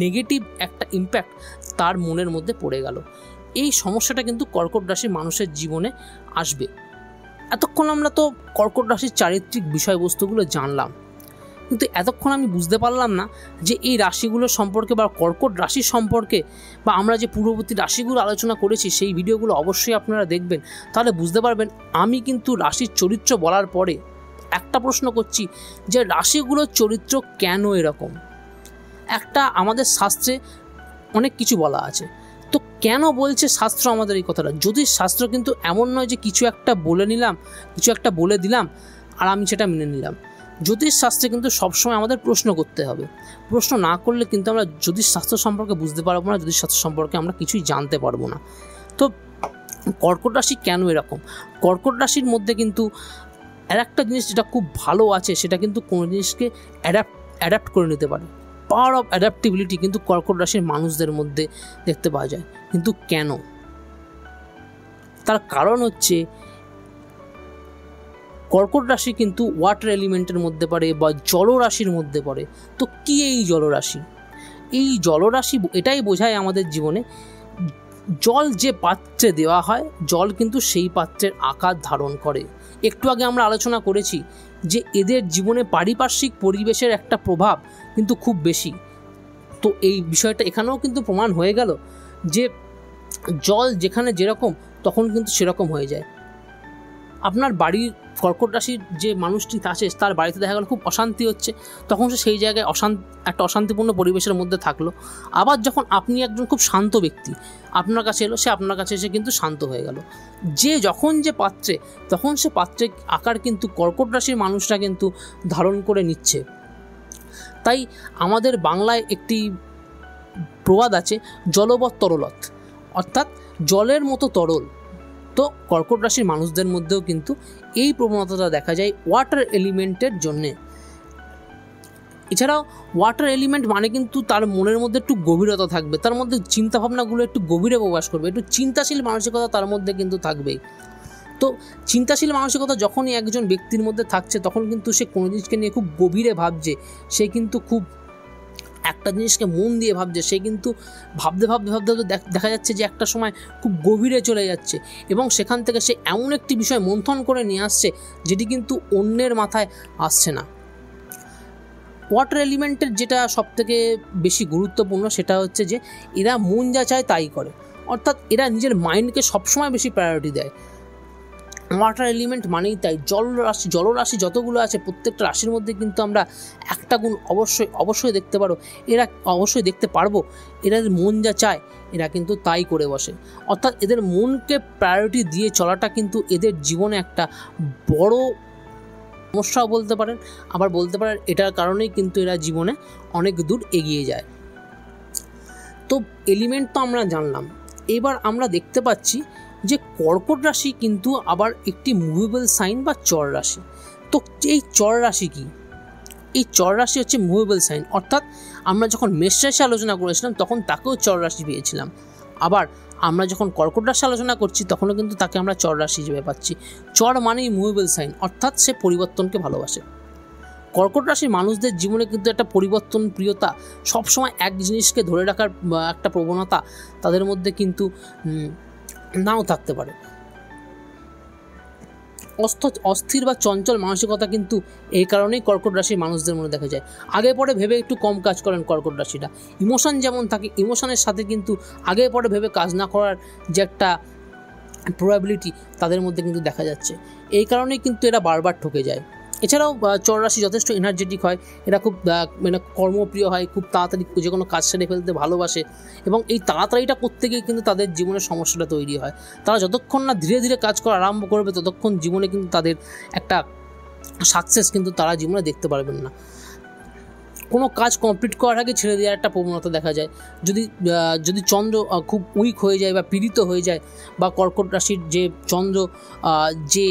নেগেটিভ একটা ইম্প্যাক্ট তার মনের মধ্যে পড়ে গেল। এই সমস্যাটা কিন্তু কর্কট রাশির মানুষের জীবনে আসবে। এতক্ষণ আমরা তো কর্কট রাশির চারিত্রিক বিষয়বস্তুগুলো জানলাম, কিন্তু এতক্ষণ আমি বুঝতে পারলাম না যে এই রাশিগুলো সম্পর্কে বা কর্কট রাশি সম্পর্কে বা আমরা যে পূর্ববর্তী রাশিগুলো আলোচনা করেছি সেই ভিডিওগুলো অবশ্যই আপনারা দেখবেন, তাহলে বুঝতে পারবেন আমি কিন্তু রাশির চরিত্র বলার পরে একটা প্রশ্ন করছি যে রাশিগুলোর চরিত্র কেন এরকম। একটা আমাদের শাস্ত্রে অনেক কিছু বলা আছে, তো কেন বলছে শাস্ত্র আমাদের এই কথাটা? যদি শাস্ত্র কিন্তু এমন নয় যে কিছু একটা বলে নিলাম, কিছু একটা বলে দিলাম আর আমি সেটা মেনে নিলাম। জ্যোতিষ শাস্ত্রে কিন্তু সবসময় আমাদের প্রশ্ন করতে হবে। প্রশ্ন না করলে কিন্তু আমরা জ্যোতিষ শাস্ত্র সম্পর্কে বুঝতে পারবো না, জ্যোতিষ শাস্ত্র সম্পর্কে আমরা কিছুই জানতে পারবো না। তো কর্কট রাশি কেন এরকম? কর্কট রাশির মধ্যে কিন্তু আর একটা জিনিস যেটা খুব ভালো আছে, সেটা কিন্তু কোনো জিনিসকে অ্যাডাপ্ট করে নিতে পারে। পাওয়ার অফ অ্যাডাপ্টেবিলিটি কিন্তু কর্কট রাশির মানুষদের মধ্যে দেখতে পাওয়া যায়। কিন্তু কেন? তার কারণ হচ্ছে কর্কট রাশি কিন্তু ওয়াটার এলিমেন্টের মধ্যে পড়ে বা জলরাশির মধ্যে পড়ে। তো কি এই জলরাশি? এই জলরাশি এটাই বোঝায় আমাদের জীবনে, জল যে পাত্রে দেওয়া হয়, জল কিন্তু সেই পাত্রের আকার ধারণ করে। একটু আগে আমরা আলোচনা করেছি যে এদের জীবনে পারিপার্শ্বিক পরিবেশের একটা প্রভাব কিন্তু খুব বেশি। তো এই বিষয়টা এখানেও কিন্তু প্রমাণ হয়ে গেল যে জল যেখানে যেরকম, তখন কিন্তু সেরকম হয়ে যায়। আপনার বাড়ির কর্কট রাশির যে মানুষটি আছে, তার বাড়িতে দেখা গেল খুব অশান্তি হচ্ছে, তখন সে সেই জায়গায় একটা অশান্তিপূর্ণ পরিবেশের মধ্যে থাকলো। আবার যখন আপনি একজন খুব শান্ত ব্যক্তি, আপনার কাছে এলো, সে আপনার কাছে এসে কিন্তু শান্ত হয়ে গেল। যখন যে পাত্রে, তখন সে পাত্রের আকার কিন্তু কর্কট রাশির মানুষরা কিন্তু ধারণ করে নিচ্ছে। তাই আমাদের বাংলায় একটি প্রবাদ আছে, জলবৎ তরলত, অর্থাৎ জলের মতো তরল। তো কর্কট রাশির মানুষদের মধ্যেও কিন্তু এই প্রবণতাটা দেখা যায় ওয়াটার এলিমেন্টের জন্যে। এছাড়াও ওয়াটার এলিমেন্ট মানে কিন্তু তার মনের মধ্যে একটু গভীরতা থাকবে, তার মধ্যে চিন্তাভাবনাগুলো একটু গভীরে প্রকাশ করবে, একটু চিন্তাশীল মানসিকতা তার মধ্যে কিন্তু থাকবেই। তো চিন্তাশীল মানসিকতা যখনই একজন ব্যক্তির মধ্যে থাকছে, তখন কিন্তু সে কোনো জিনিসকে নিয়ে খুব গভীরে ভাবছে, সে কিন্তু খুব একটা জিনিসকে মন দিয়ে ভাবছে, সে কিন্তু ভাবতে দেখা যাচ্ছে যে একটা সময় খুব গভীরে চলে যাচ্ছে, এবং সেখান থেকে সে এমন একটি বিষয় মন্থন করে নিয়ে আসছে যেটি কিন্তু অন্যের মাথায় আসছে না। ওয়াটার এলিমেন্টের যেটা সবথেকে বেশি গুরুত্বপূর্ণ, সেটা হচ্ছে যে এরা মন যা চায় তাই করে, অর্থাৎ এরা নিজের মাইন্ডকে সবসময় বেশি প্রায়োরিটি দেয়। ওয়াটার এলিমেন্ট মানেই তাই। জলরাশি যতগুলো আছে, প্রত্যেকটা রাশির মধ্যে কিন্তু আমরা একটা গুণ অবশ্যই দেখতে পারবো, এরা মন যা চায় এরা কিন্তু তাই করে বসে। অর্থাৎ এদের মনকে প্রায়োরিটি দিয়ে চলাটা কিন্তু এদের জীবনে একটা বড় সমস্যাও বলতে পারেন, আবার বলতে পারেন এটার কারণেই কিন্তু এরা জীবনে অনেক দূর এগিয়ে যায়। তো এলিমেন্ট তো আমরা জানলাম, এবার আমরা দেখতে পাচ্ছি যে কর্কট রাশি কিন্তু আবার একটি মুভেবল সাইন বা চর রাশি। তো এই চর রাশি কি? এই চর রাশি হচ্ছে মুভেবল সাইন, অর্থাৎ আমরা যখন মেষ রাশি আলোচনা করেছিলাম তখন তাকেও চর রাশি পেয়েছিলাম, আবার আমরা যখন কর্কট রাশি আলোচনা করছি তখনও কিন্তু তাকে আমরা চর রাশি হিসেবে পাচ্ছি। চর মানেই মুভেবল সাইন, অর্থাৎ সে পরিবর্তনকে ভালোবাসে। কর্কট রাশির মানুষদের জীবনে কিন্তু একটা পরিবর্তন প্রিয়তা, সবসময় এক জিনিসকে ধরে রাখার একটা প্রবণতা তাদের মধ্যে কিন্তু নাও থাকতে পারে। অস্থির বা চঞ্চল মানসিকতা কিন্তু এই কারণেই কর্কট রাশির মানুষদের মধ্যে দেখা যায়। আগে পরে ভেবে একটু কম কাজ করেন কর্কট রাশিটা। ইমোশন যেমন থাকে, ইমোশনের সাথে কিন্তু আগে পরে ভেবে কাজ না করার যে একটা প্রবাবিলিটি তাদের মধ্যে কিন্তু দেখা যাচ্ছে। এই কারণেই কিন্তু এরা বারবার ঠকে যায়। এছাড়াও চর রাশি যথেষ্ট এনার্জেটিক হয়, এরা খুব কর্মপ্রিয় হয়, খুব তাড়াতাড়ি যে কোনো কাজ সেরে ফেলতে ভালোবাসে, এবং এই তাড়াতাড়িটা করতে গিয়ে কিন্তু তাদের জীবনের সমস্যাটা তৈরি হয়। তারা যতক্ষণ না ধীরে ধীরে কাজ করা আরম্ভ করবে, ততক্ষণ জীবনে কিন্তু তাদের একটা সাকসেস কিন্তু তারা জীবনে দেখতে পারবেন না। কোনো কাজ কমপ্লিট করার আগে ছেড়ে দেওয়ার একটা প্রবণতা দেখা যায়। যদি চন্দ্র খুব উইক হয়ে যায় বা পীড়িত হয়ে যায়, বা কর্কট রাশির যে চন্দ্র যে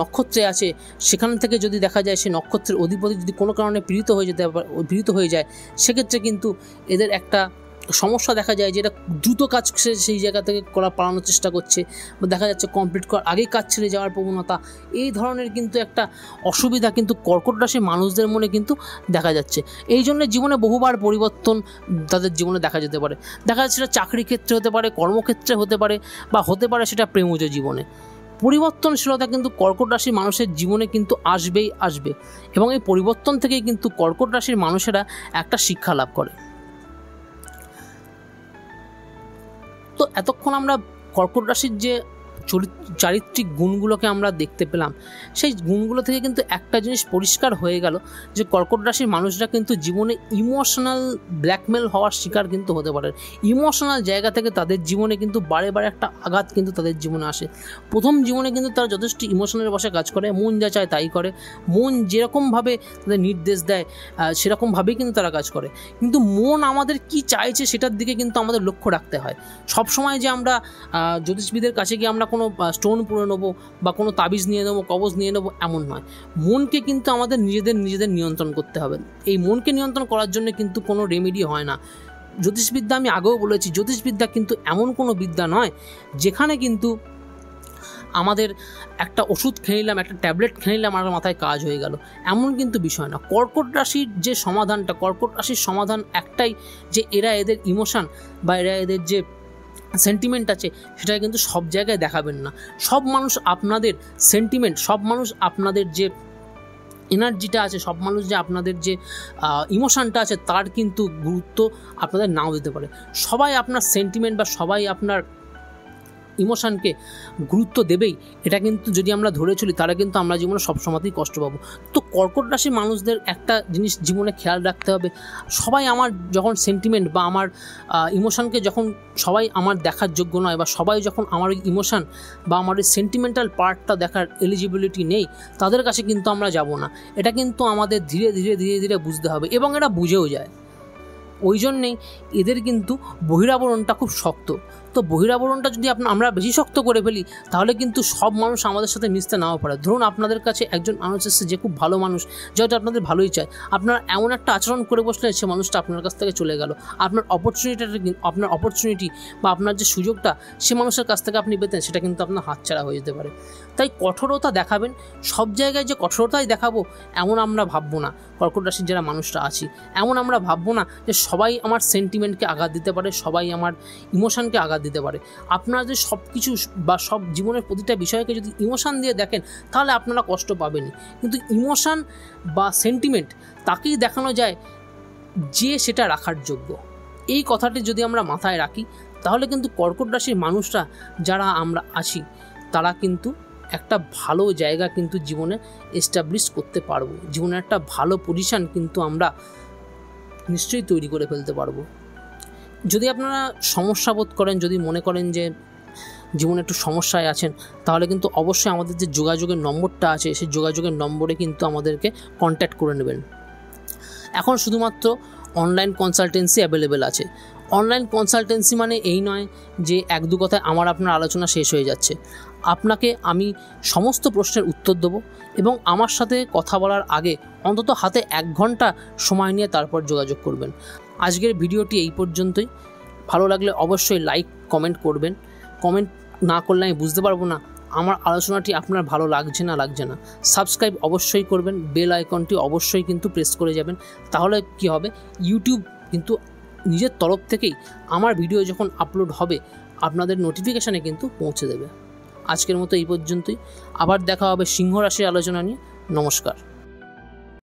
নক্ষত্রে আছে সেখান থেকে যদি দেখা যায় সে নক্ষত্রের অধিপতি যদি কোনো কারণে পীড়িত হয়ে যায়, সেক্ষেত্রে কিন্তু এদের একটা সমস্যা দেখা যায়, যেটা দ্রুত কাজ সেই জায়গা থেকে পালানোর চেষ্টা করছে, বা দেখা যাচ্ছে কমপ্লিট করার আগেই কাজ ছেড়ে যাওয়ার প্রবণতা। এই ধরনের কিন্তু একটা অসুবিধা কিন্তু কর্কট রাশির মানুষদের মনে কিন্তু দেখা যাচ্ছে। এই জন্য জীবনে বহুবার পরিবর্তন তাদের জীবনে দেখা যেতে পারে। দেখা যাচ্ছে সেটা চাকরি ক্ষেত্রে হতে পারে, কর্মক্ষেত্রে হতে পারে, বা হতে পারে সেটা প্রেমজ জীবনে। পরিবর্তনশীলতা কিন্তু কর্কট রাশির মানুষের জীবনে কিন্তু আসবে, এবং এই পরিবর্তন থেকেই কিন্তু কর্কট রাশির মানুষেরা একটা শিক্ষা লাভ করে। তো এতক্ষণ আমরা কর্কট রাশির যে চারিত্রিক গুণগুলোকে আমরা দেখতে পেলাম, সেই গুণগুলো থেকে কিন্তু একটা জিনিস পরিষ্কার হয়ে গেল যে কর্কট রাশির মানুষরা কিন্তু জীবনে ইমোশনাল ব্ল্যাকমেল হওয়ার শিকার কিন্তু হতে পারে। ইমোশনাল জায়গা থেকে তাদের জীবনে কিন্তু বারে একটা আঘাত কিন্তু তাদের জীবনে আসে। প্রথম জীবনে কিন্তু তারা যথেষ্ট ইমোশনের বসে কাজ করে, মন যা চায় তাই করে, মন যেরকমভাবে তাদের নির্দেশ দেয় সেরকমভাবেই কিন্তু তারা কাজ করে। কিন্তু মন আমাদের কি চাইছে সেটার দিকে কিন্তু আমাদের লক্ষ্য রাখতে হয়। সবসময় যে আমরা জ্যোতিষবিদের কাছে গিয়ে আমরা কোনো স্টোন পুড়ে নেবো বা কোনো তাবিজ নিয়ে নেবো, কবজ নিয়ে নেবো, এমন নয়। মনকে কিন্তু আমাদের নিজেদের নিয়ন্ত্রণ করতে হবে। এই মনকে নিয়ন্ত্রণ করার জন্য কিন্তু কোনো রেমেডি হয় না। জ্যোতিষবিদ্যা, আমি আগেও বলেছি, জ্যোতিষবিদ্যা কিন্তু এমন কোনো বিদ্যা নয় যেখানে কিন্তু আমাদের একটা ওষুধ খেয়ে নিলাম, একটা ট্যাবলেট খেয়ে নিলাম, আমার মাথায় কাজ হয়ে গেল, এমন কিন্তু বিষয় না। কর্কট রাশির যে সমাধানটা, কর্কট রাশির সমাধান একটাই, যে এরা এদের ইমোশান বা এরা এদের যে সেন্টিমেন্ট আছে সেটা কিন্তু সব জায়গায় দেখাবেন না। সব মানুষ আপনাদের সেন্টিমেন্ট, সব মানুষ আপনাদের যে এনার্জিটা আছে, সব মানুষ যে আপনাদের যে ইমোশানটা আছে তার কিন্তু গুরুত্ব আপনাদের নাও দিতে পারে। সবাই আপনার সেন্টিমেন্ট বা সবাই আপনার ইমোশানকে গুরুত্ব দেবেই, এটা কিন্তু যদি আমরা ধরে চলি তাহলে কিন্তু আমরা জীবনে সবসময়তেই কষ্ট পাবো। তো কর্কট রাশির মানুষদের একটা জিনিস জীবনে খেয়াল রাখতে হবে, সবাই আমার যখন সেন্টিমেন্ট বা আমার ইমোশানকে যখন সবাই আমার দেখার যোগ্য নয়, বা সবাই যখন আমার ইমোশান বা আমার এই সেন্টিমেন্টাল পার্টটা দেখার এলিজিবিলিটি নেই, তাদের কাছে কিন্তু আমরা যাব না। এটা কিন্তু আমাদের ধীরে ধীরে বুঝতে হবে, এবং এটা বুঝেও যায়। ওই জন্যেই এদের কিন্তু বহিরাবরণটা খুব শক্ত। তো বহিরাবরণটা যদি আমরা বেশি শক্ত করে ফেলি তাহলে কিন্তু সব মানুষ আমাদের সাথে মিশতে নাও পারে। ধরুন আপনাদের কাছে একজন মানুষ এসেছে যে খুব ভালো মানুষ, যেটা আপনাদের ভালোই চায়, আপনারা এমন একটা আচরণ করে বসলেন সে মানুষটা আপনার কাছ থেকে চলে গেল। আপনার অপরচুনিটি বা আপনার যে সুযোগটা সে মানুষের কাছ থেকে আপনি পেতেন সেটা কিন্তু আপনার হাতছাড়া হয়ে যেতে পারে। তাই কঠোরতা দেখাবেন, সব জায়গায় যে কঠোরতাই দেখাবো এমন আমরা ভাববো না। কর্কট রাশির যারা মানুষরা আছি এমন আমরা ভাববো না যে সবাই আমার সেন্টিমেন্টকে আঘাত দিতে পারে, সবাই আমার ইমোশানকে আঘাত দিতে পারে। আপনারা যে সব কিছু বা সব জীবনের প্রতিটা বিষয়কে যদি ইমোশান দিয়ে দেখেন তাহলে আপনারা কষ্ট পাবেনই। কিন্তু ইমোশান বা সেন্টিমেন্ট তাকেই দেখানো যায় যে সেটা রাখার যোগ্য। এই কথাটি যদি আমরা মাথায় রাখি তাহলে কিন্তু কর্কট রাশির মানুষরা যারা আমরা আছি তারা কিন্তু একটা ভালো জায়গা কিন্তু জীবনে এস্টাবলিশ করতে পারবো। জীবনে একটা ভালো পজিশান কিন্তু আমরা নিশ্চয়ই তৈরি করে ফেলতে পারবো। যদি আপনারা সমস্যা বোধ করেন, যদি মনে করেন যে জীবনে একটু সমস্যায় আছেন, তাহলে কিন্তু অবশ্যই আমাদের যে যোগাযোগের নম্বরটা আছে সেই যোগাযোগের নম্বরে কিন্তু আমাদেরকে কন্ট্যাক্ট করে নেবেন। এখন শুধুমাত্র অনলাইন কনসালটেন্সি অ্যাভেলেবেল আছে। অনলাইন কনসালটেন্সি মানে এই নয় যে এক দু কথায় আমার আপনার আলোচনা শেষ হয়ে যাচ্ছে। আপনাকে আমি সমস্ত প্রশ্নের উত্তর দেবো, এবং আমার সাথে কথা বলার আগে অন্তত হাতে 1 ঘন্টা সময় নিয়ে তারপর যোগাযোগ করবেন। আজকের ভিডিওটি এই পর্যন্তই। ভালো লাগলে অবশ্যই লাইক কমেন্ট করবেন। কমেন্ট না করলে আমি বুঝতে পারবো না আমার আলোচনাটি আপনার ভালো লাগছে না। সাবস্ক্রাইব অবশ্যই করবেন, বেল আইকনটি অবশ্যই কিন্তু প্রেস করে যাবেন। তাহলে কি হবে, ইউটিউব কিন্তু নিজের তরফ থেকেই আমার ভিডিও যখন আপলোড হবে আপনাদের নোটিফিকেশানে কিন্তু পৌঁছে দেবে। আজকের মতো এই পর্যন্তই। আবার দেখা হবে সিংহ রাশির আলোচনা নিয়ে। নমস্কার।